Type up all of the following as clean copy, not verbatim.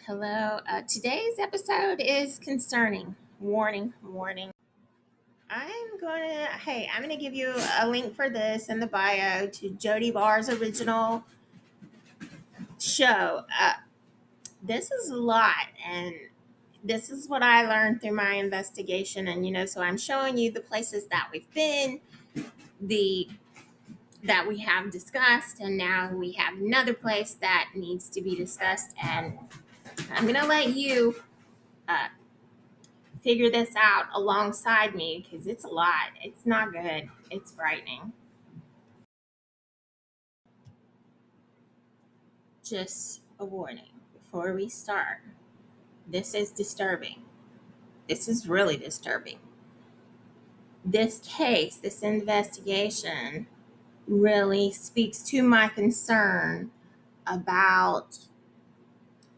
Hello. Today's episode is concerning. Warning, warning. I'm gonna give you a link for this in the bio to Jody Barr's original show. This is a lot, and this is what I learned through my investigation. And so I'm showing you the places that we've been, the that we have discussed, and now we have another place that needs to be discussed. And I'm gonna let you uh, figure this out alongside me because it's a lot. It's not good. It's frightening. Just a warning before we start. This is disturbing. This is really disturbing. This case, this investigation really speaks to my concern about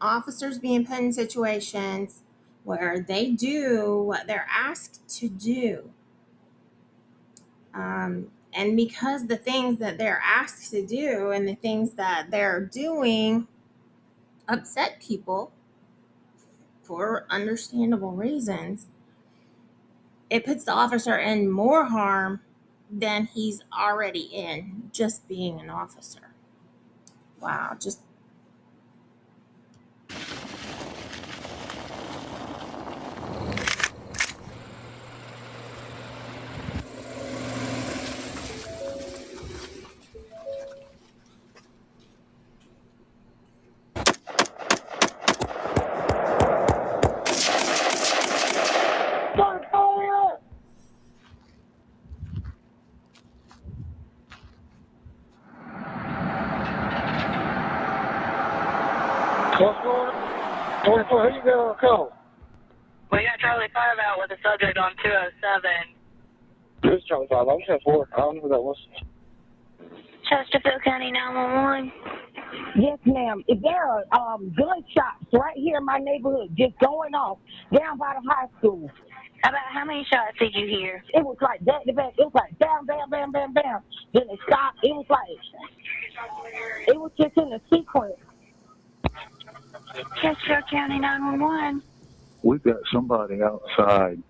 officers being put in situations where they do what they're asked to do. And because the things that they're asked to do and the things that they're doing upset people for understandable reasons, it puts the officer in more harm than he's already in just being an officer. Wow, just What's going on? 24, who you got on the call? We got Charlie 5 out with a subject on 207. Who's Charlie 5? I'm 10-4. I don't know who that was. Chesterfield County 911. Yes, ma'am. If there are gunshots right here in my neighborhood just going off down by the high school. About how many shots did you hear? It was like back to back. It was like bam, bam, bam, bam, bam. Then it stopped. It was just in a sequence. Chesterfield County 911. We've got somebody outside.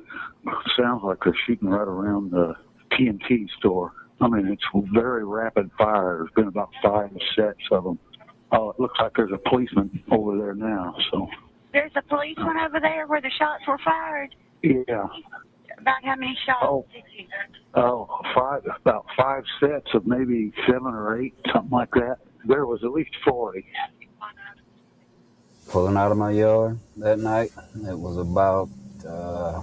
Sounds like they're shooting right around the TNT store. I mean, it's very rapid fire. There's been about 5 sets of them. Oh, it looks like there's a policeman over there now. So There's a policeman over there where the shots were fired. yeah. About how many shots did you hear? About 5 sets of maybe 7 or 8, something like that. There was at least 40. Pulling out of my yard that night. It was about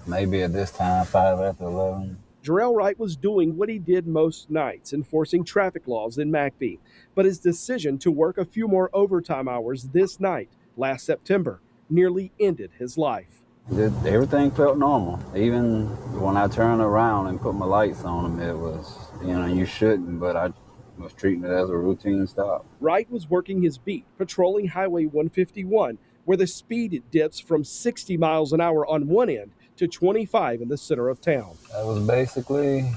maybe at this time 5 after 11. Jerriell Wright was doing what he did most nights, enforcing traffic laws in McBee. But his decision to work a few more overtime hours this night, last September, nearly ended his life. Everything felt normal. Even when I turned around and put my lights on him, it was, you shouldn't, but I was treating it as a routine stop. Wright was working his beat, patrolling Highway 151, where the speed dips from 60 miles an hour on one end to 25 in the center of town. That was basically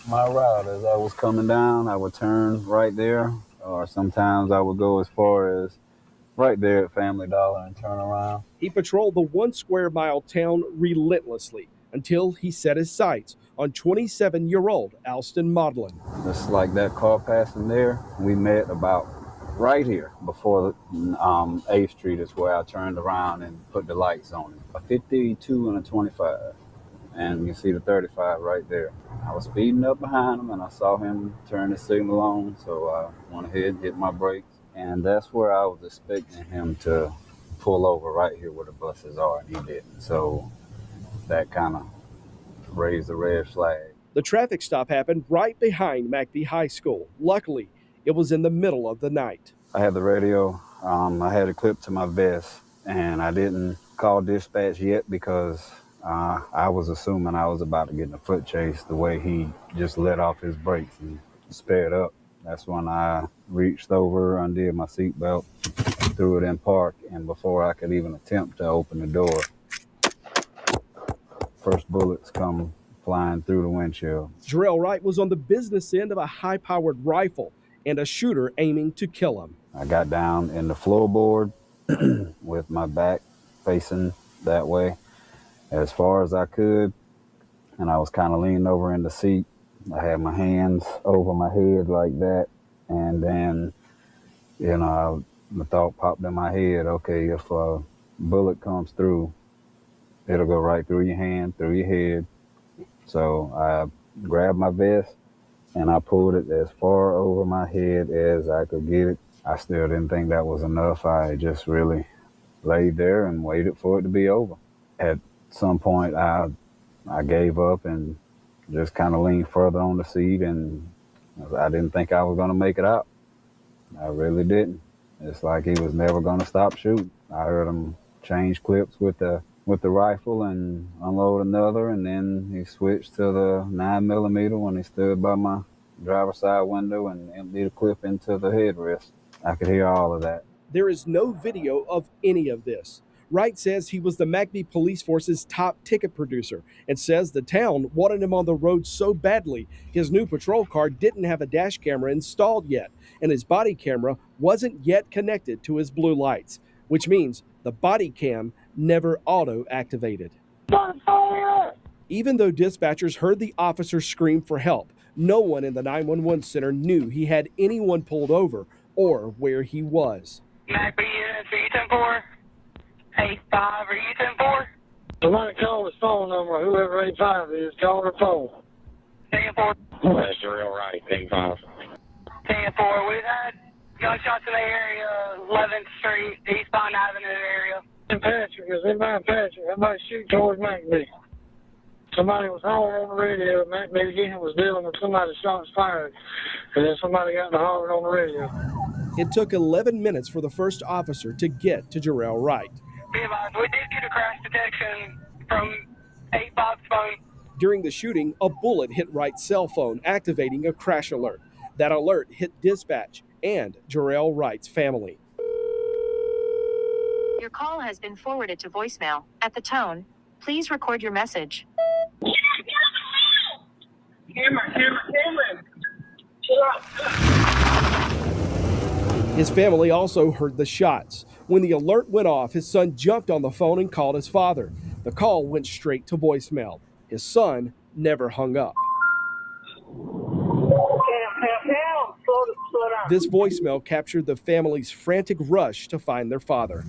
my route. As I was coming down, I would turn right there, or sometimes I would go as far as right there at Family Dollar and turn around. He patrolled the 1 square mile town relentlessly until he set his sights on 27-year-old Alston Maudlin. Just like that car passing there, we met about right here before 8th Street is where I turned around and put the lights on it. A 52 and a 25. And you see the 35 right there. I was speeding up behind him and I saw him turn the signal on, so I went ahead and hit my brakes. And that's where I was expecting him to pull over right here where the buses are, and he didn't. So that kind of raised the red flag. The traffic stop happened right behind McBee High School. Luckily, it was in the middle of the night. I had the radio. I had it clipped to my vest, and I didn't call dispatch yet because I was assuming I was about to get in a foot chase the way he just let off his brakes and sped up. That's when I reached over, undid my seatbelt, threw it in park, and before I could even attempt to open the door, first bullets come flying through the windshield. Jerriell Wright was on the business end of a high-powered rifle and a shooter aiming to kill him. I got down in the floorboard with my back facing that way as far as I could. And I was kind of leaning over in the seat. I had my hands over my head like that. And then, the thought popped in my head, okay, if a bullet comes through, it'll go right through your hand, through your head. So I grabbed my vest and I pulled it as far over my head as I could get it. I still didn't think that was enough. I just really laid there and waited for it to be over. At some point, I gave up and just kind of leaned further on the seat, and I didn't think I was going to make it out. I really didn't. It's like he was never going to stop shooting. I heard him change clips with the rifle and unload another, and then he switched to the 9mm when he stood by my driver's side window and emptied a clip into the headrest. I could hear all of that. There is no video of any of this. Wright says he was the McBee Police Force's top ticket producer and says the town wanted him on the road so badly his new patrol car didn't have a dash camera installed yet, and his body camera wasn't yet connected to his blue lights, which means the body cam never auto-activated. Even though dispatchers heard the officer scream for help, no one in the 911 center knew he had anyone pulled over or where he was. McBee units, are you 10-4? 8-5, are you 10-4? Somebody call his phone number, whoever 85 is, call their phone. 10-4. That's Jerriell Wright, 85. 10-4, we've had gunshots in the area, 11th Street, eastbound Avenue area. In Patrick, is anybody in Patrick? Everybody shoot towards McBee. Somebody was hollering on the radio. McBee again was dealing with somebody's shots fired, and then somebody got to hollering on the radio. It took 11 minutes for the first officer to get to Jerriell Wright. We did get a crash detection from 8-5's phone. During the shooting, a bullet hit Wright's cell phone, activating a crash alert. That alert hit dispatch and Jerriell Wright's family. Your call has been forwarded to voicemail. At the tone, please record your message. His family also heard the shots. When the alert went off, his son jumped on the phone and called his father. The call went straight to voicemail. His son never hung up. This voicemail captured the family's frantic rush to find their father.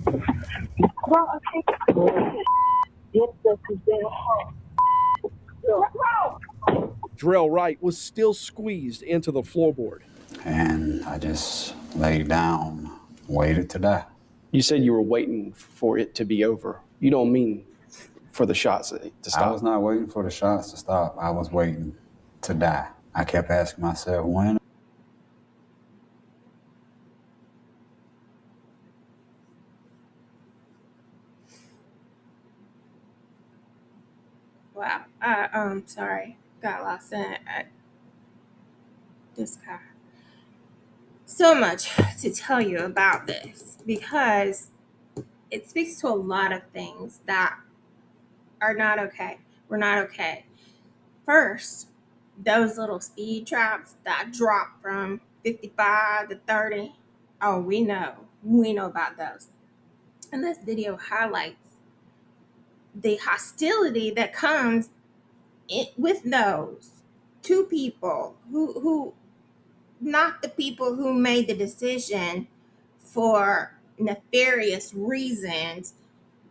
Jerriell Wright was still squeezed into the floorboard. And I just laid down, waited to die. You said you were waiting for it to be over. You don't mean for the shots to stop? I was not waiting for the shots to stop. I was waiting to die. I kept asking myself, when? Wow. Sorry. Got lost in it. This guy. So much to tell you about this because it speaks to a lot of things that are not okay. We're not okay. First, those little speed traps that drop from 55 to 30. Oh, we know. We know about those. And this video highlights the hostility that comes with those two people who not the people who made the decision for nefarious reasons.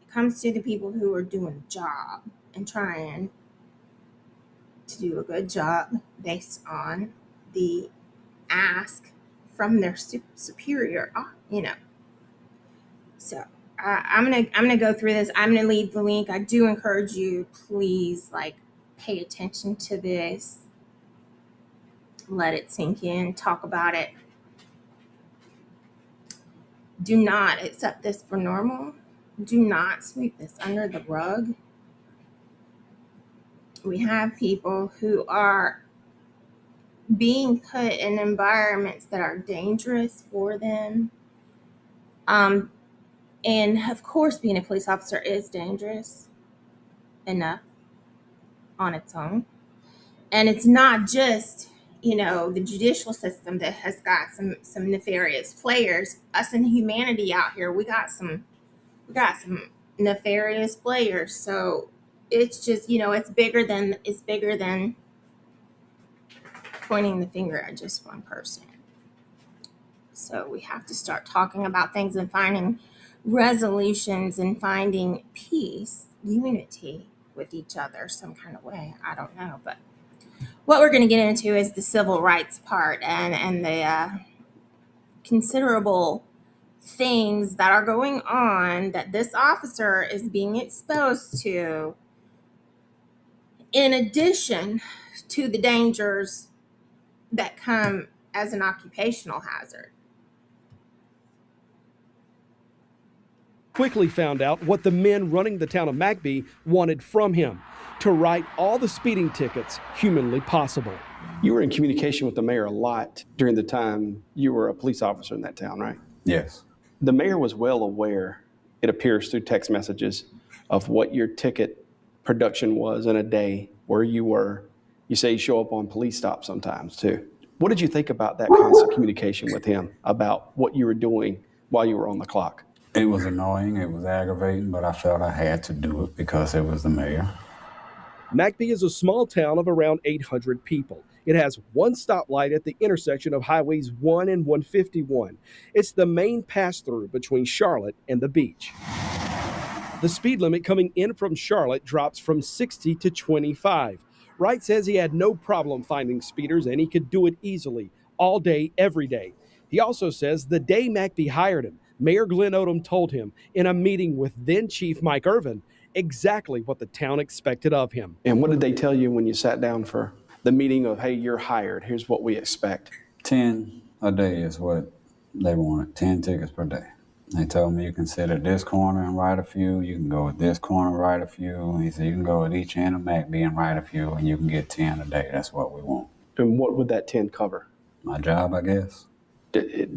It comes to the people who are doing the job and trying to do a good job based on the ask from their superior, So I'm gonna go through this. I'm gonna leave the link. I do encourage you, please, pay attention to this. Let it sink in. Talk about it. Do not accept this for normal. Do not sweep this under the rug. We have people who are being put in environments that are dangerous for them. And of course, being a police officer is dangerous enough on its own. And it's not just the judicial system that has got some nefarious players. Us in humanity out here, we got some nefarious players. So it's just, it's bigger than pointing the finger at just one person. So we have to start talking about things and finding resolutions and finding peace, unity with each other some kind of way. I don't know, but what we're going to get into is the civil rights part and the considerable things that are going on that this officer is being exposed to, in addition to the dangers that come as an occupational hazard. Quickly found out what the men running the town of McBee wanted from him: to write all the speeding tickets humanly possible. You were in communication with the mayor a lot during the time you were a police officer in that town, right? Yes. The mayor was well aware, it appears through text messages, of what your ticket production was in a day, where you were. You say you show up on police stops sometimes too. What did you think about that constant communication with him about what you were doing while you were on the clock? It was annoying, it was aggravating, but I felt I had to do it because it was the mayor. McBee is a small town of around 800 people. It has one stoplight at the intersection of highways 1 and 151. It's the main pass-through between Charlotte and the beach. The speed limit coming in from Charlotte drops from 60 to 25. Wright says he had no problem finding speeders and he could do it easily, all day, every day. He also says the day McBee hired him, Mayor Glenn Odom told him in a meeting with then Chief Mike Irvin exactly what the town expected of him. And what did they tell you when you sat down for the meeting of, hey, you're hired, here's what we expect? 10 a day is what they wanted, 10 tickets per day. They told me you can sit at this corner and write a few, you can go at this corner and write a few. He said you can go at each end of McBee and write a few, and you can get 10 a day. That's what we want. And what would that 10 cover? My job, I guess.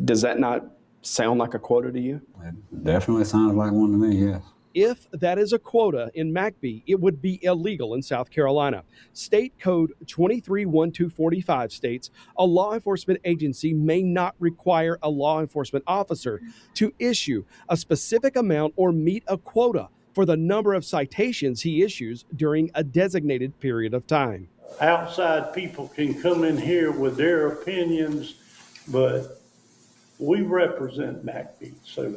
Does that not sound like a quota to you? It definitely sounds like one to me, yes. If that is a quota in McBee, it would be illegal in South Carolina. State Code 23-1245 states a law enforcement agency may not require a law enforcement officer to issue a specific amount or meet a quota for the number of citations he issues during a designated period of time. Outside people can come in here with their opinions, but we represent McBee, so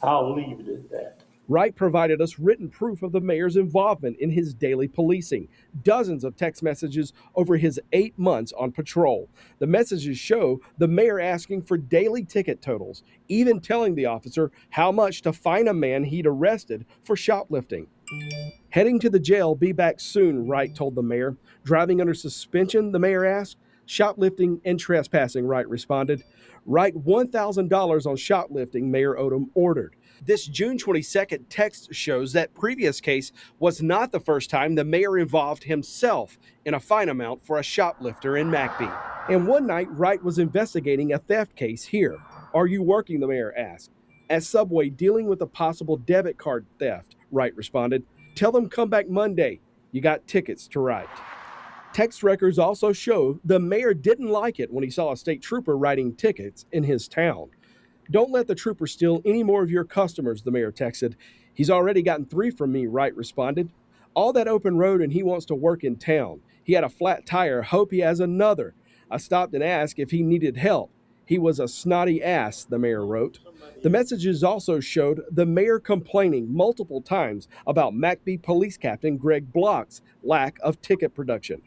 I'll leave it at that. Wright provided us written proof of the mayor's involvement in his daily policing, dozens of text messages over his 8 months on patrol. The messages show the mayor asking for daily ticket totals, even telling the officer how much to fine a man he'd arrested for shoplifting. Heading to the jail, be back soon, Wright told the mayor. Driving under suspension, the mayor asked. Shoplifting and trespassing, Wright responded. Write $1,000 on shoplifting, Mayor Odom ordered. This June 22nd text shows that previous case was not the first time the mayor involved himself in a fine amount for a shoplifter in McBee. And one night, Wright was investigating a theft case here. Are you working, the mayor asked. At Subway, dealing with a possible debit card theft, Wright responded. Tell them come back Monday. You got tickets to write. Text records also show the mayor didn't like it when he saw a state trooper writing tickets in his town. Don't let the trooper steal any more of your customers, the mayor texted. He's already gotten 3 from me, Wright responded. All that open road and he wants to work in town. He had a flat tire, hope he has another. I stopped and asked if he needed help. He was a snotty ass, the mayor wrote. The messages also showed the mayor complaining multiple times about McBee Police Captain Greg Block's lack of ticket production.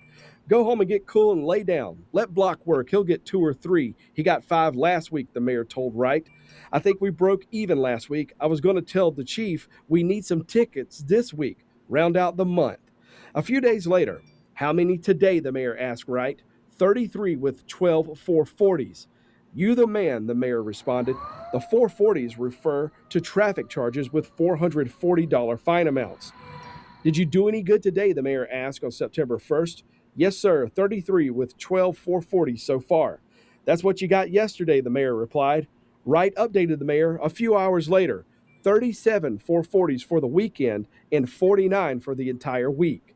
Go home and get cool and lay down. Let Block work. He'll get 2 or 3. He got 5 last week, the mayor told Wright. I think we broke even last week. I was going to tell the chief we need some tickets this week. Round out the month. A few days later, how many today, the mayor asked Wright. 33 with 12 440s. You the man, the mayor responded. The 440s refer to traffic charges with $440 fine amounts. Did you do any good today, the mayor asked on September 1st. Yes, sir, 33 with 12 440s so far. That's what you got yesterday, the mayor replied. Wright updated the mayor a few hours later. 37 440s for the weekend and 49 for the entire week.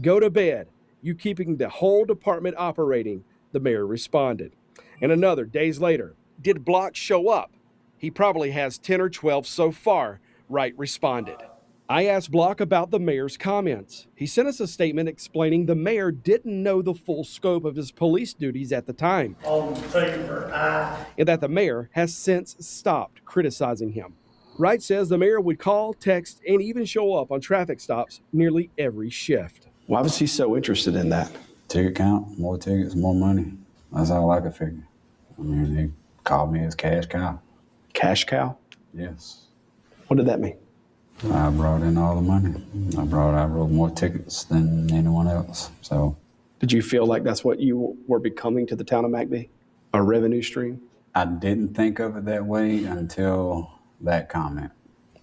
Go to bed. You keeping the whole department operating. The mayor responded. And another, days later, did Block show up? He probably has 10 or 12 so far, Wright responded. I asked Block about the mayor's comments. He sent us a statement explaining the mayor didn't know the full scope of his police duties at the time. All in favor, aye. And that the mayor has since stopped criticizing him. Wright says the mayor would call, text, and even show up on traffic stops nearly every shift. Why was he so interested in that? Ticket count, more tickets, more money. That's all I could figure. I mean, he called me his cash cow. Cash cow? Yes. What did that mean? I brought in all the money. I wrote more tickets than anyone else. So, did you feel like that's what you were becoming to the town of McBee? A revenue stream? I didn't think of it that way until that comment.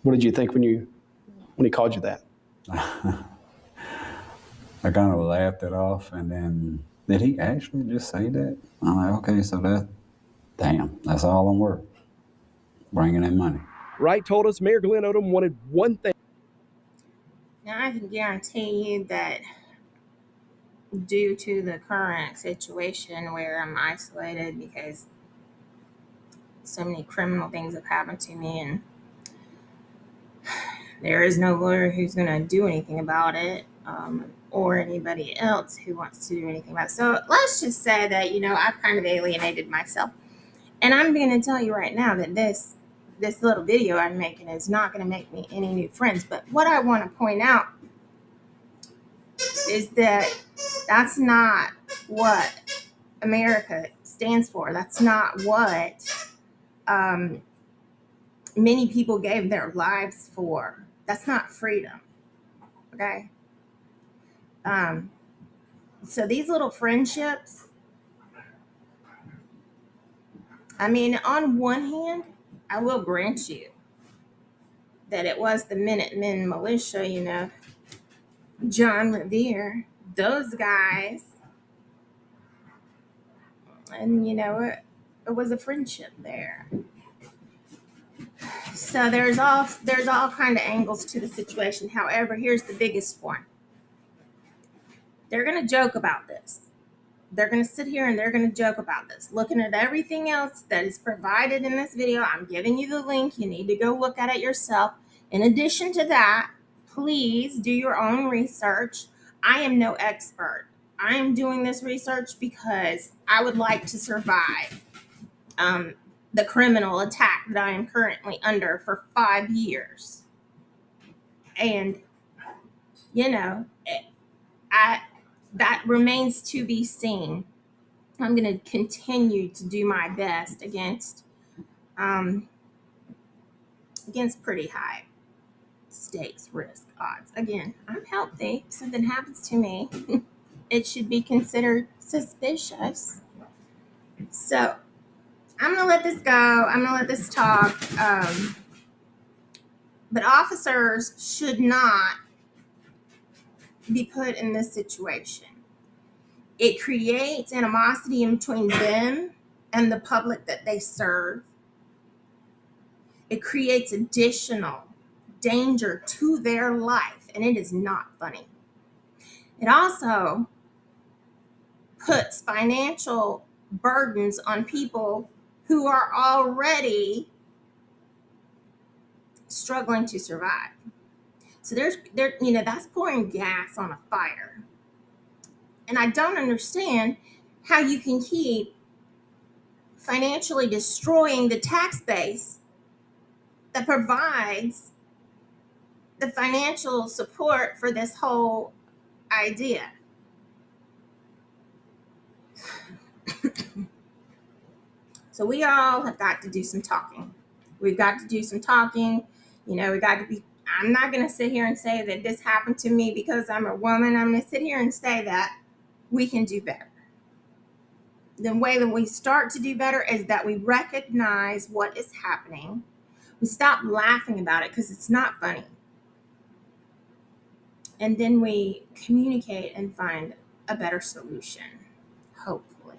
What did you think when he called you that? I kind of laughed it off, and then, did he actually just say that? I'm like, okay, so that's all I'm worth, bringing in money. Wright told us Mayor Glenn Odom wanted one thing. Now, I can guarantee you that due to the current situation where I'm isolated because so many criminal things have happened to me and there is no lawyer who's going to do anything about it, or anybody else who wants to do anything about it. So let's just say that, I've kind of alienated myself. And I'm going to tell you right now that this little video I'm making is not going to make me any new friends. But what I want to point out is that that's not what America stands for. That's not what many people gave their lives for. That's not freedom. Okay? So these little friendships, I mean, on one hand, I will grant you that it was the Minutemen militia, John Revere, those guys, and it was a friendship there. So there's all kind of angles to the situation. However, here's the biggest one. They're going to joke about this. They're going to sit here and they're going to joke about this. Looking at everything else that is provided in this video, I'm giving you the link. You need to go look at it yourself. In addition to that, please do your own research. I am no expert. I am doing this research because I would like to survive the criminal attack that I am currently under for 5 years. And, that remains to be seen. I'm going to continue to do my best against pretty high stakes, risk, odds. Again, I'm healthy. If something happens to me, it should be considered suspicious. So I'm going to let this go. I'm going to let this talk. But officers should not be put in this situation. It creates animosity in between them and the public that they serve. It creates additional danger to their life, and it is not funny. It also puts financial burdens on people who are already struggling to survive. So that's pouring gas on a fire. And I don't understand how you can keep financially destroying the tax base that provides the financial support for this whole idea. So we all have got to do some talking. We've got to do some talking. I'm not going to sit here and say that this happened to me because I'm a woman. I'm going to sit here and say that we can do better. The way that we start to do better is that we recognize what is happening. We stop laughing about it because it's not funny. And then we communicate and find a better solution, hopefully.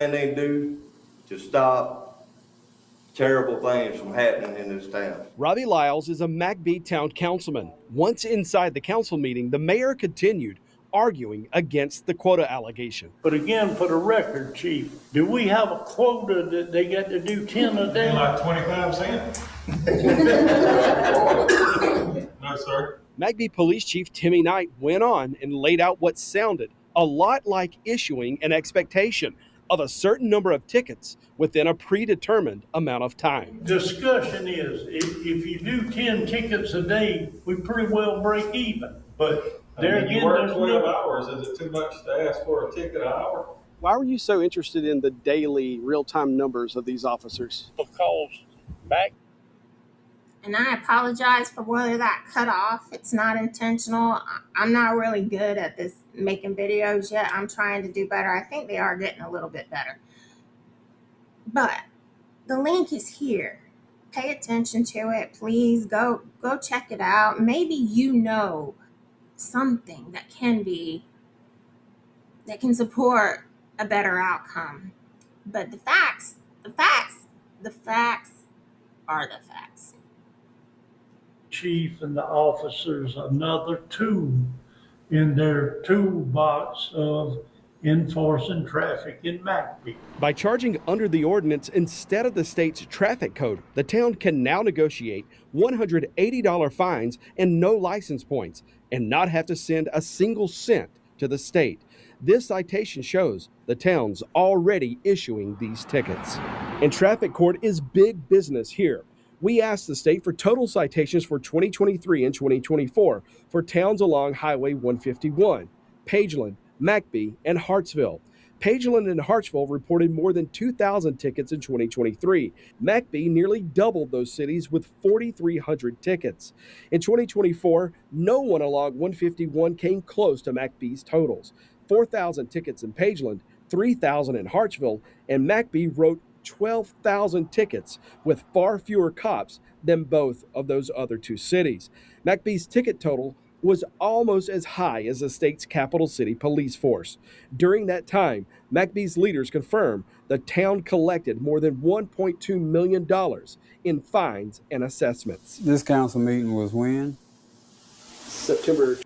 And they do to stop terrible things from happening in this town. Robbie Lyles is a McBee town councilman. Once inside the council meeting, the mayor continued arguing against the quota allegation. But again, for the record, Chief, do we have a quota that they got to do 10 a day? Like 25 cents? No, sir. McBee Police Chief Timmy Knight went on and laid out what sounded a lot like issuing an expectation of a certain number of tickets within a predetermined amount of time. Discussion is, if you do 10 tickets a day, we pretty well break even. But there again, you work there's 12 no... hours. Is it too much to ask for a ticket an hour? Why were you so interested in the daily real-time numbers of these officers? Because back... And I apologize for whether that cut off. It's not intentional. I'm not really good at this making videos yet. I'm trying to do better. I think they are getting a little bit better. But the link is here. Pay attention to it. Please go check it out. Maybe you know something that can support a better outcome. But the facts are the facts. Chief and the officers another tool in their toolbox of enforcing traffic in McBee. By charging under the ordinance instead of the state's traffic code, the town can now negotiate $180 fines and no license points and not have to send a single cent to the state. This citation shows the town's already issuing these tickets. And traffic court is big business here. We asked the state for total citations for 2023 and 2024 for towns along Highway 151, Pageland, McBee, and Hartsville. Pageland and Hartsville reported more than 2,000 tickets in 2023. McBee nearly doubled those cities with 4,300 tickets. In 2024, no one along 151 came close to McBee's totals. 4,000 tickets in Pageland, 3,000 in Hartsville, and McBee wrote 12,000 tickets with far fewer cops than both of those other two cities. McBee's ticket total was almost as high as the state's capital city police force. During that time, McBee's leaders confirmed the town collected more than $1.2 million in fines and assessments. This council meeting was when? September.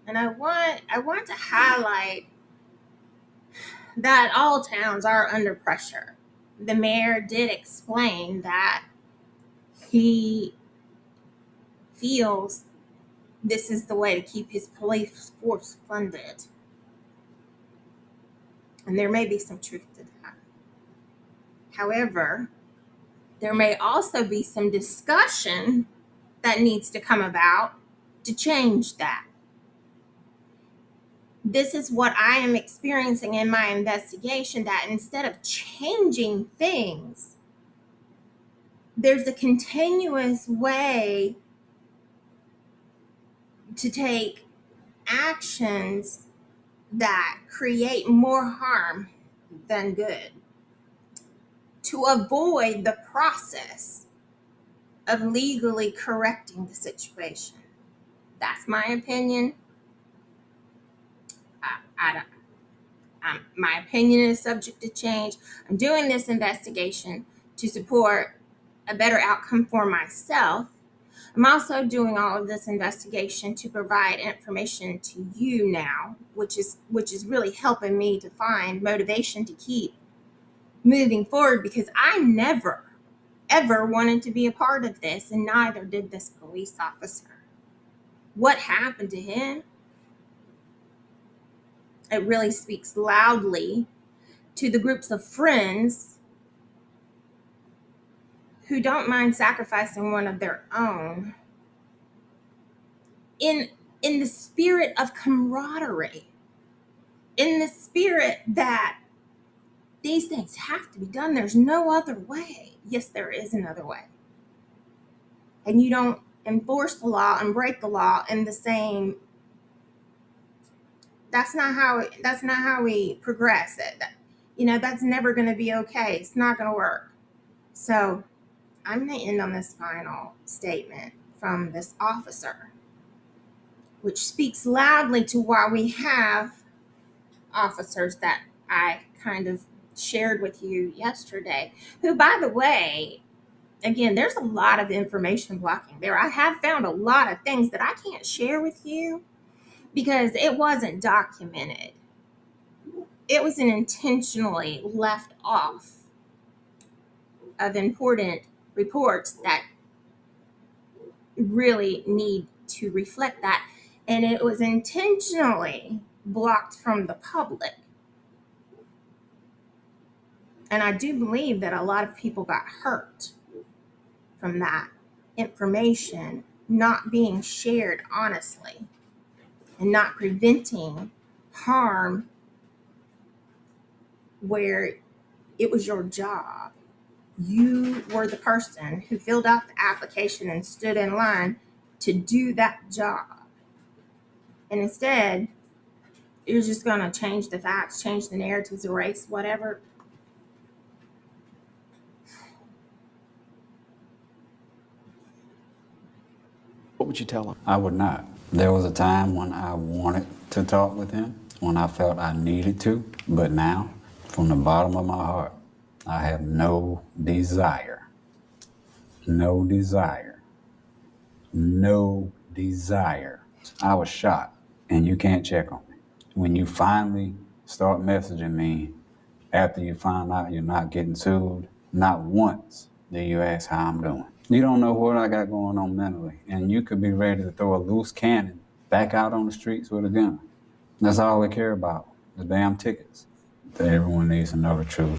And I want to highlight that all towns are under pressure. The mayor did explain that he feels this is the way to keep his police force funded. And there may be some truth to that. However, there may also be some discussion that needs to come about to change that. This is what I am experiencing in my investigation, that instead of changing things, there's a continuous way to take actions that create more harm than good to avoid the process of legally correcting the situation. That's my opinion. My opinion is subject to change. I'm doing this investigation to support a better outcome for myself. I'm also doing all of this investigation to provide information to you now, which is really helping me to find motivation to keep moving forward, because I never, ever wanted to be a part of this, and neither did this police officer. What happened to him? It really speaks loudly to the groups of friends who don't mind sacrificing one of their own in the spirit of camaraderie, in the spirit that these things have to be done. There's no other way. Yes, there is another way. And you don't enforce the law and break the law in the same. That's not how we progress it. That's never going to be okay. It's not going to work. So I'm going to end on this final statement from this officer, which speaks loudly to why we have officers that I kind of shared with you yesterday, who, by the way, again, there's a lot of information blocking there. I have found a lot of things that I can't share with you because it wasn't documented. It was intentionally left off of important reports that really need to reflect that. And it was intentionally blocked from the public. And I do believe that a lot of people got hurt from that information not being shared honestly and not preventing harm where it was your job. You were the person who filled out the application and stood in line to do that job. And instead, you're just going to change the facts, change the narratives, erase whatever. What would you tell him? I would not. There was a time when I wanted to talk with him, when I felt I needed to, but now, from the bottom of my heart, I have no desire. No desire. No desire. I was shocked, and you can't check on me. When you finally start messaging me after you find out you're not getting sued, not once do you ask how I'm doing. You don't know what I got going on mentally, and you could be ready to throw a loose cannon back out on the streets with a gun. That's all we care about, the damn tickets. Everyone needs to know the truth.